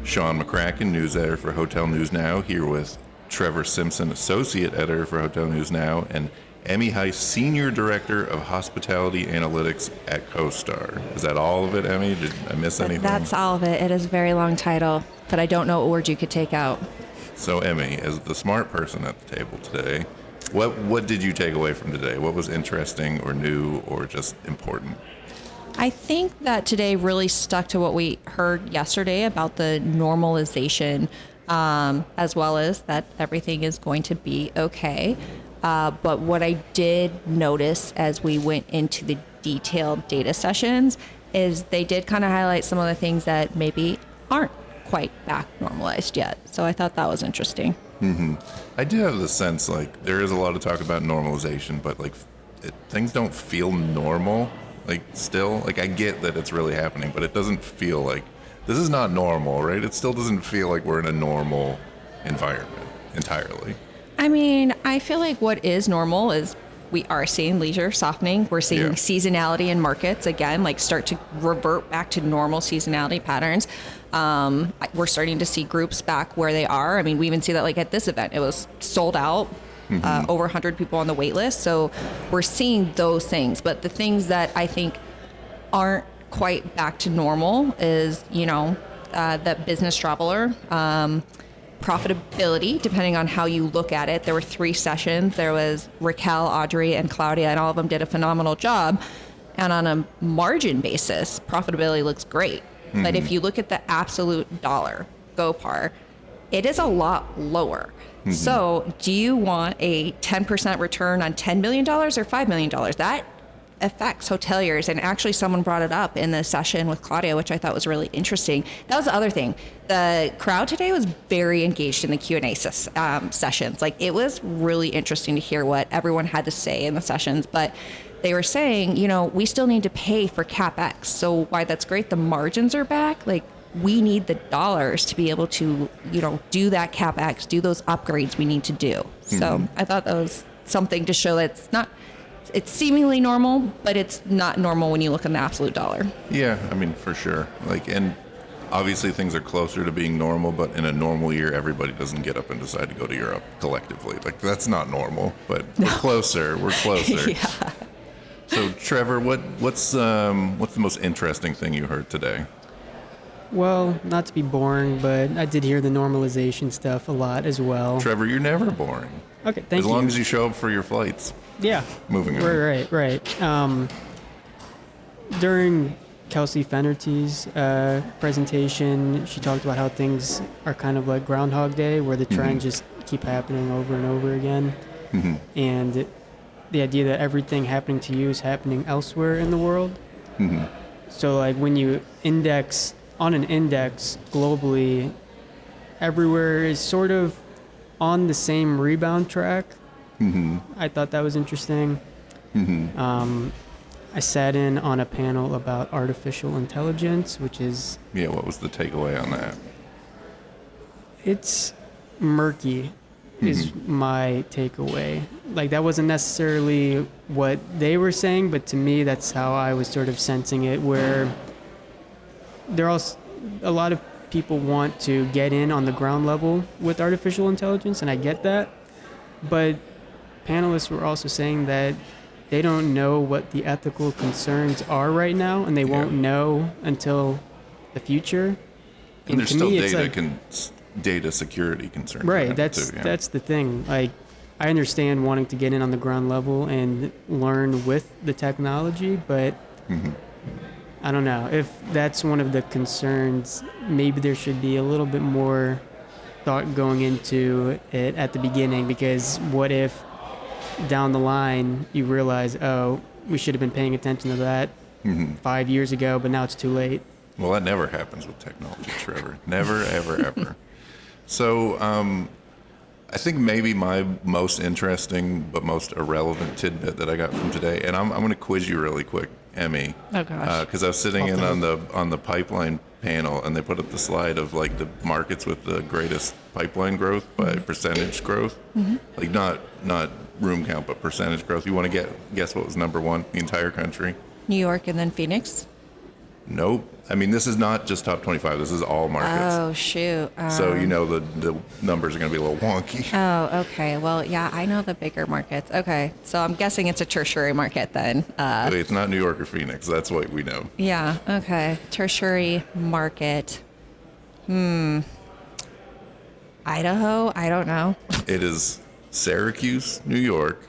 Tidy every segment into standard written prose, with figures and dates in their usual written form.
Sean McCracken, news editor for Hotel News Now, here with Trevor Simpson, associate editor for Hotel News Now, and Emmy Hise, senior director of hospitality analytics at CoStar. Is that all of it, Emmy? Did I miss anything? That's all of it. It is a very long title, but I don't know what word you could take out. So, Emmy, as the smart person at the table today, what did you take away from today? What was interesting or new or just important? I think that today really stuck to what we heard yesterday about the normalization, as well as that everything is going to be okay. But what I did notice as we went into the detailed data sessions is they did kind of highlight some of the things that maybe aren't quite back normalized yet. So I thought that was interesting. Mm-hmm. I do have the sense, like, there is a lot of talk about normalization, but, like, things don't feel normal. Like, still, like, I get that it's really happening, but it doesn't feel like, this is not normal, right? It still doesn't feel like we're in a normal environment entirely. I mean, I feel like what is normal is we are seeing leisure softening. We're seeing seasonality in markets again, like start to revert back to normal seasonality patterns. We're starting to see groups back where they are. I mean, we even see that like at this event, it was sold out, over 100 people on the wait list. So we're seeing those things. But the things that I think aren't quite back to normal is, that business traveler, profitability, depending on how you look at it. There were 3 sessions. There was Raquel, Audrey, and Claudia, and all of them did a phenomenal job. And on a margin basis, profitability looks great. But if you look at the absolute dollar, GoPar, it is a lot lower. So do you want a 10% return on $10 million or $5 million? That affects hoteliers, and actually someone brought it up in the session with Claudia, which I thought was really interesting. That was the other thing. The crowd today was very engaged in the Q&A sessions. Like, it was really interesting to hear what everyone had to say in the sessions, but they were saying, we still need to pay for CapEx. So while that's great, the margins are back. Like, we need the dollars to be able to, do that CapEx, do those upgrades we need to do. So I thought that was something to show that it's seemingly normal, but it's not normal when you look at the absolute dollar. Yeah, I mean, for sure. Like, and obviously things are closer to being normal, but in a normal year, everybody doesn't get up and decide to go to Europe collectively. Like, that's not normal, but we're closer. We're closer. Yeah. So, Trevor, what's the most interesting thing you heard today? Well, not to be boring, but I did hear the normalization stuff a lot as well. Trevor, you're never boring. Okay, thank you. As long as you show up for your flights. Yeah. Moving on. Right. During Kelsey Fenerty's presentation, she talked about how things are kind of like Groundhog Day, where the trends just keep happening over and over again. And the idea that everything happening to you is happening elsewhere in the world. So, like, when you index on an index globally, everywhere is sort of on the same rebound track. I thought that was interesting. I sat in on a panel about artificial intelligence, which is... Yeah, what was the takeaway on that? It's murky, is my takeaway. Like, that wasn't necessarily what they were saying, but to me, that's how I was sort of sensing it, where a lot of people want to get in on the ground level with artificial intelligence, and I get that. But panelists were also saying that they don't know what the ethical concerns are right now, and they won't know until the future. And there's still data security concerns. Right, that's the thing. Like, I understand wanting to get in on the ground level and learn with the technology, but I don't know. If that's one of the concerns, maybe there should be a little bit more thought going into it at the beginning, because what if down the line you realize, oh, we should have been paying attention to that 5 years ago, but now it's too late. Well, that never happens with technology, Trevor. Never, ever, ever. So I think maybe my most interesting but most irrelevant tidbit that I got from today, and I'm going to quiz you really quick, Emmy. Oh, gosh. Because I was sitting in on the pipeline panel, and they put up the slide of, like, the markets with the greatest pipeline growth by percentage growth. Like, not room count, but percentage growth. You want to guess what was number one, the entire country? New York and then Phoenix? Nope. I mean, this is not just top 25. This is all markets. Oh, shoot. So, the numbers are going to be a little wonky. Oh, okay. Well, yeah, I know the bigger markets. Okay. So I'm guessing it's a tertiary market then. It's not New York or Phoenix. That's what we know. Yeah. Okay. Tertiary market. Idaho? I don't know. It is Syracuse, New York,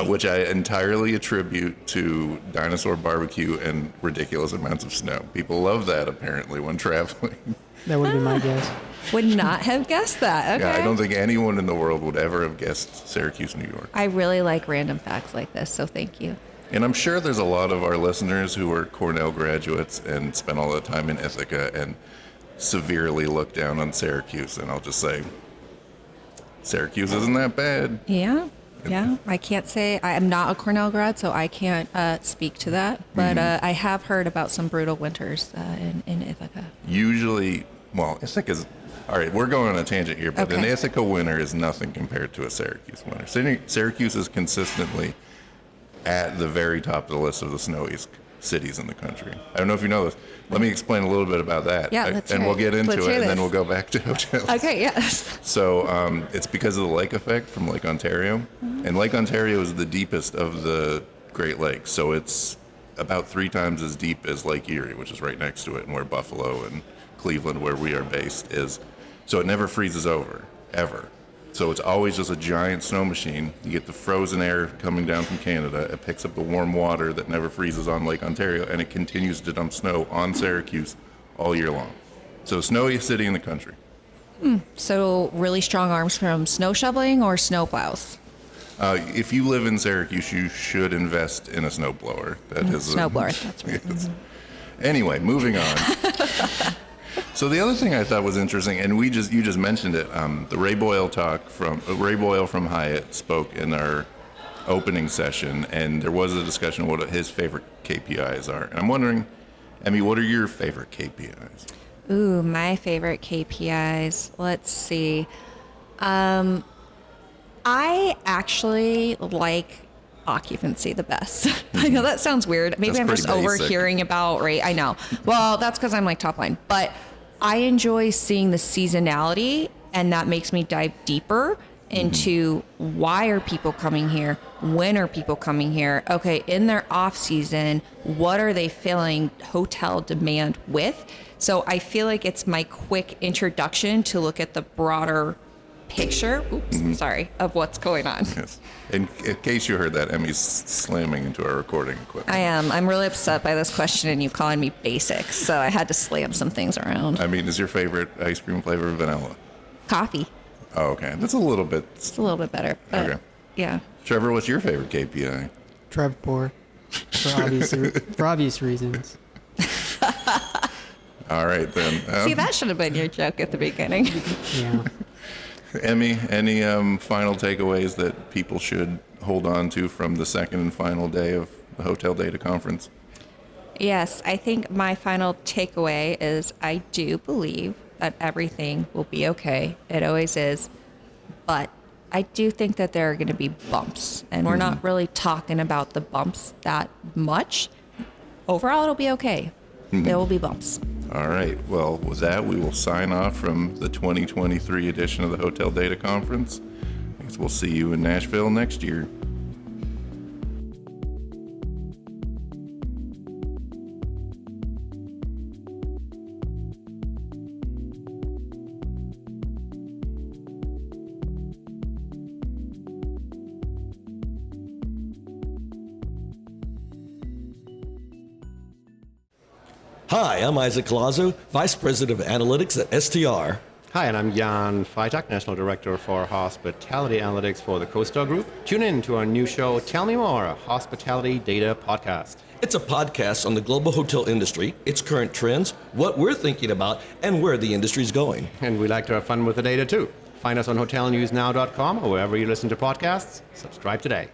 which I entirely attribute to dinosaur barbecue and ridiculous amounts of snow. People love that, apparently, when traveling. That would be my guess. Would not have guessed that. Okay. Yeah, I don't think anyone in the world would ever have guessed Syracuse, New York. I really like random facts like this, so thank you. And I'm sure there's a lot of our listeners who are Cornell graduates and spent all that time in Ithaca and severely look down on Syracuse. And I'll just say, Syracuse isn't that bad. Yeah. Yeah. I can't say I'm not a Cornell grad, so I can't speak to that. But I have heard about some brutal winters in Ithaca. Usually, well, Ithaca's, all right, we're going on a tangent here, but Okay. an Ithaca winter is nothing compared to a Syracuse winter. Syracuse is consistently at the very top of the list of the snowiest cities in the country. I don't know if you know this. Let me explain a little bit about that. Yeah, let's and hear we'll it. get into Let's it, hear and then this. we'll go back to hotels. Okay, yes. So it's because of the lake effect from Lake Ontario. And Lake Ontario is the deepest of the Great Lakes. So it's about 3 times as deep as Lake Erie, which is right next to it, and where Buffalo and Cleveland, where we are based, is. So it never freezes over, ever. So it's always just a giant snow machine. You get the frozen air coming down from Canada. It picks up the warm water that never freezes on Lake Ontario, and it continues to dump snow on Syracuse all year long. So snowiest city in the country. So really strong arms from snow shoveling or snow plows? If you live in Syracuse, you should invest in a snowblower. That is Snowblower, that's right. Yes. Anyway, moving on. So the other thing I thought was interesting, and you just mentioned it, the Ray Boyle from Hyatt spoke in our opening session, and there was a discussion of what his favorite KPIs are. And I'm wondering, Emmy, what are your favorite KPIs? Ooh, my favorite KPIs. Let's see. I actually like occupancy the best. I know that sounds weird. Maybe That's I'm just pretty basic. overhearing about rate. I know. Well, that's because I'm like top line. But I enjoy seeing the seasonality, and that makes me dive deeper into why are people coming here? When are people coming here? Okay, in their off season, what are they filling hotel demand with? So I feel like it's my quick introduction to look at the broader picture, of what's going on. Yes. In case you heard that, Emmy's slamming into our recording equipment. I am. I'm really upset by this question and you calling me basic, so I had to slam some things around. I mean, is your favorite ice cream flavor vanilla? Coffee. Oh, okay. That's a little bit. It's a little bit better. But Okay. Yeah. Trevor, what's your favorite KPI? Trevor, for obvious reasons. All right, then. See, that should have been your joke at the beginning. Yeah. Emmy, any final takeaways that people should hold on to from the second and final day of the Hotel Data Conference? Yes, I think my final takeaway is I do believe that everything will be okay. It always is. But I do think that there are going to be bumps, and we're not really talking about the bumps that much. Overall, it'll be okay. There will be bumps. All right. Well, with that, we will sign off from the 2023 edition of the Hotel Data Conference. I guess we'll see you in Nashville next year. Hi, I'm Isaac Colazo, Vice President of Analytics at STR. Hi, and I'm Jan Freitag, National Director for Hospitality Analytics for the CoStar Group. Tune in to our new show, Tell Me More, a hospitality data podcast. It's a podcast on the global hotel industry, its current trends, what we're thinking about, and where the industry's going. And we like to have fun with the data too. Find us on hotelnewsnow.com or wherever you listen to podcasts. Subscribe today.